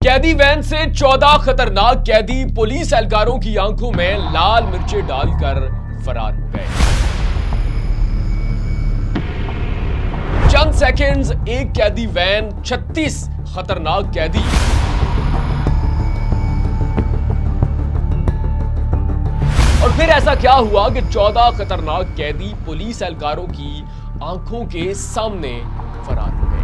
कैदी वैन से 14 खतरनाक कैदी पुलिस एहलकारों की आंखों में लाल मिर्चें डालकर फरार हो गए। चंद सेकंड्स, एक कैदी वैन, 36 खतरनाक कैदी। और फिर ऐसा क्या हुआ कि 14 खतरनाक कैदी पुलिस एहलकारों की आंखों के सामने फरार हो गए।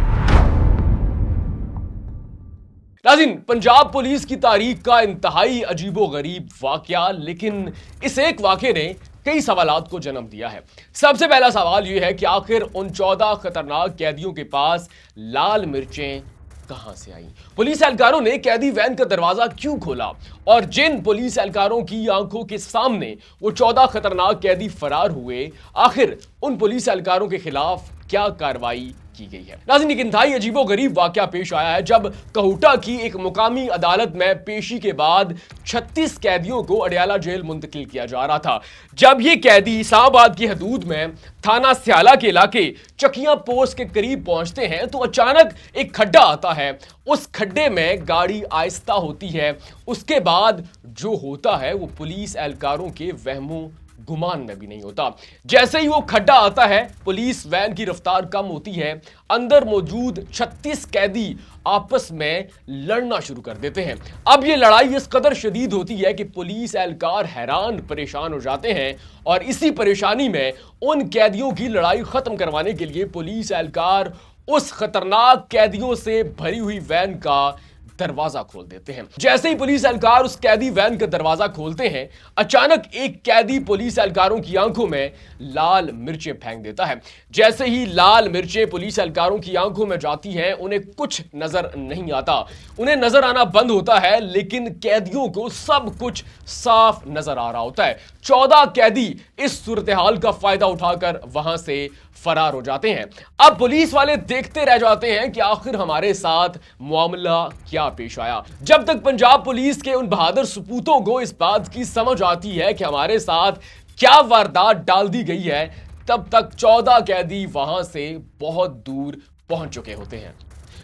नाज़रीन, पंजाब पुलिस की तारीख का इंतहाई अजीबोगरीब वाकया, लेकिन इस एक वाकये ने कई सवालात को जन्म दिया है। सबसे पहला सवाल यह है कि आखिर उन 14 खतरनाक कैदियों के पास लाल मिर्चें कहां से आई? पुलिस एहलकारों ने कैदी वैन का दरवाजा क्यों खोला? और जिन पुलिस एहलकारों की आंखों के सामने वो 14 खतरनाक कैदी फरार हुए, आखिर उन पुलिस एहलकारों के खिलाफ क्या कार्रवाई की गई है? नाज़रीन, एक इंतहाई अजीबोगरीब वाकया पेश आया है जब कहूटा की एक मुकामी अदालत में पेशी के बाद 36 कैदियों को अडयाला जेल मुंतकिल किया जा रहा था। जब ये कैदी इस्लामाबाद की हदूद में थाना स्याला के इलाके चकियां पोस्ट के करीब पहुंचते हैं तो अचानक एक खड्डा आता है। उस खड्डे में गाड़ी आहिस्ता होती है। उसके बाद जो होता है वो पुलिस एहलकारों के वहमों गुमान में भी नहीं होता। जैसे ही वो खड्डा आता है, पुलिस वैन की रफ्तार कम होती है। अंदर मौजूद 36 कैदी आपस में लड़ना शुरू कर देते हैं। अब ये लड़ाई इस कदर शदीद होती है कि पुलिस एहलकार हैरान परेशान हो जाते हैं और इसी परेशानी में उन कैदियों की लड़ाई खत्म करवाने के लिए पुलिस एहलकार उस खतरनाक कैदियों से भरी हुई वैन का दरवाजा खोल देते हैं। जैसे ही पुलिस एहलकार उस कैदी वैन का दरवाजा खोलते हैं, अचानक एक कैदी पुलिस एहलकारों की आंखों में लाल मिर्चें फेंक देता है। जैसे ही लाल मिर्चें पुलिस एहलकारों की आंखों में जाती हैं, उन्हें कुछ नजर नहीं आता। उन्हें नजर आना बंद होता है, लेकिन कैदियों को सब कुछ साफ नजर आ रहा होता है। 14 कैदी इस सूरत हाल का फायदा उठाकर वहां से फरार हो जाते हैं। अब पुलिस वाले देखते रह जाते हैं कि आखिर हमारे साथ मामला क्या पेश आया। जब तक पंजाब पुलिस के उन बहादुर सपूतों को इस बात की समझ आती है कि हमारे साथ क्या वारदात डाल दी गई है, तब तक 14 कैदी वहां से बहुत दूर पहुंच चुके होते हैं।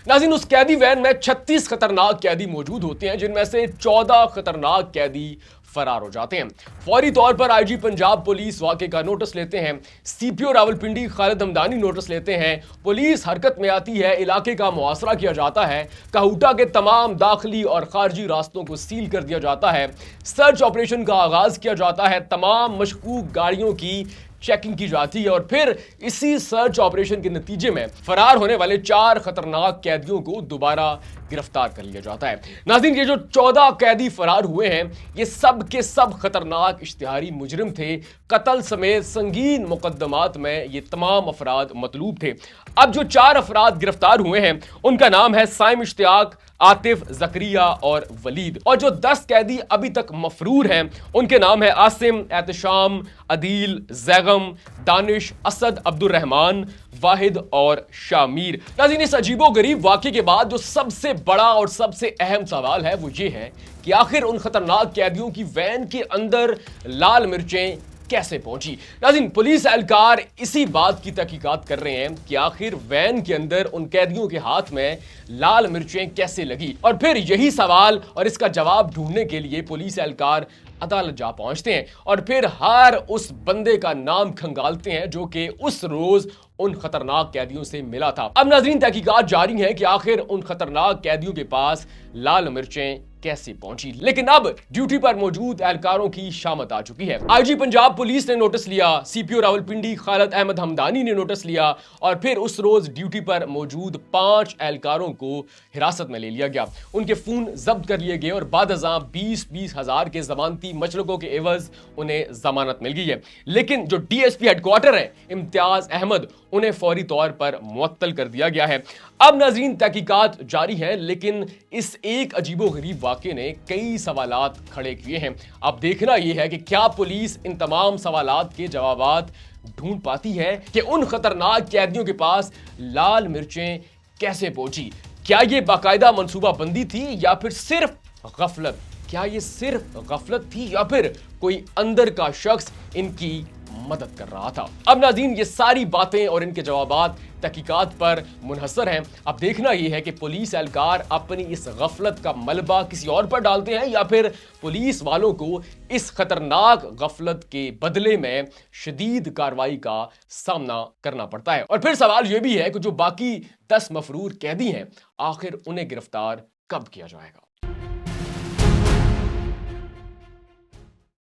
नाज़रीन, उस कैदी वैन में 36 खतरनाक कैदी मौजूद होते हैं, जिनमें से 14 खतरनाक कैदी फरार हो जाते हैं। फौरी तौर पर आईजी पंजाब पुलिस वाकये का नोटिस लेते हैं। सीपीओ रावलपिंडी खालिद हमदानी नोटिस लेते हैं। पुलिस हरकत में आती है, इलाके का मुआसरा किया जाता है। कहूटा के तमाम दाखिली और खारजी रास्तों को सील कर दिया जाता है। सर्च ऑपरेशन का आगाज किया जाता है। तमाम मशकूक गाड़ियों की चेकिंग की जाती है और फिर इसी सर्च ऑपरेशन के नतीजे में फरार होने वाले 4 खतरनाक कैदियों को दोबारा गिरफ्तार कर लिया जाता है। नाज़रीन, ये जो 14 कैदी फरार हुए हैं, ये सब के सब खतरनाक इश्तिहारी मुजरिम थे। कत्ल समेत संगीन मुकद्दमात में ये तमाम अफराद मतलूब थे। अब जो 4 अफराद गिरफ्तार हुए हैं, उनका नाम है साइम इश्तियाक, आतिफ, जकरिया और वलीद। और जो 10 कैदी अभी तक मफरूर हैं, उनके नाम है आसिम, एहतशाम, अदील, जैगम, दानिश, असद, अब्दुल रहमान, वाहिद और शामीर। नाज़रीन, इस अजीबोगरीब वाकये के बाद जो सबसे बड़ा और सबसे अहम सवाल है वो ये है कि आखिर उन खतरनाक कैदियों की वैन के अंदर लाल मिर्चें कैसे पहुंची। नाज़रीन, पुलिस एहलकार इसी बात की तहकीकात कर रहे हैं कि आखिर वैन के अंदर उन कैदियों के हाथ में लाल मिर्चें कैसे लगी। और फिर यही सवाल और इसका जवाब ढूंढने के लिए पुलिस एहलकार अदालत जा पहुंचते हैं और फिर हर उस बंदे का नाम खंगालते हैं जो कि उस रोज उन खतरनाक कैदियों से मिला था। अब नाज़रीन, तहकीकात जारी है कि आखिर उन खतरनाक कैदियों के पास लाल मिर्चें कैसे पहुंची। लेकिन अब ड्यूटी पर मौजूद एहलकारों की शामत आ चुकी है। आईजी पंजाब पुलिस ने नोटिस लिया, सीपीओ रावलपिंडी खालिद अहमद हमदानी ने नोटिस लिया और फिर उस रोज ड्यूटी पर मौजूद 5 एहलकारों को हिरासत में ले लिया गया। उनके फोन जब्त कर लिए गए और बादअज़ां 20-20 हजार के जमानती मशरकों के एवज उन्हें जमानत मिल गई है। लेकिन जो डीएसपी हेडक्वार्टर है इम्तियाज अहमद, उन्हें फौरी तौर पर मुअत्तल कर दिया गया है। अब नाज़रीन, तहकीकात जारी है, लेकिन इस एक अजीबोगरीब वाकये ने कई सवालात खड़े किए हैं। अब देखना यह है कि क्या पुलिस इन तमाम सवालात के जवाबात ढूंढ पाती है कि उन खतरनाक कैदियों के पास लाल मिर्चें कैसे पहुंची। क्या यह बाकायदा मंसूबाबंदी थी या फिर सिर्फ गफलत? क्या यह सिर्फ गफलत थी या फिर कोई अंदर का शख्स इनकी मदद कर रहा था? अब नाज़रीन, ये सारी बातें और इनके जवाबात तहकीकात पर मुनहसर हैं। अब देखना यह है कि पुलिस एहलकार अपनी इस गफलत का मलबा किसी और पर डालते हैं या फिर पुलिस वालों को इस खतरनाक गफलत के बदले में शदीद कार्रवाई का सामना करना पड़ता है। और फिर सवाल यह भी है कि जो बाकी 10 मफरूर कैदी हैं, आखिर उन्हें गिरफ्तार कब किया जाएगा।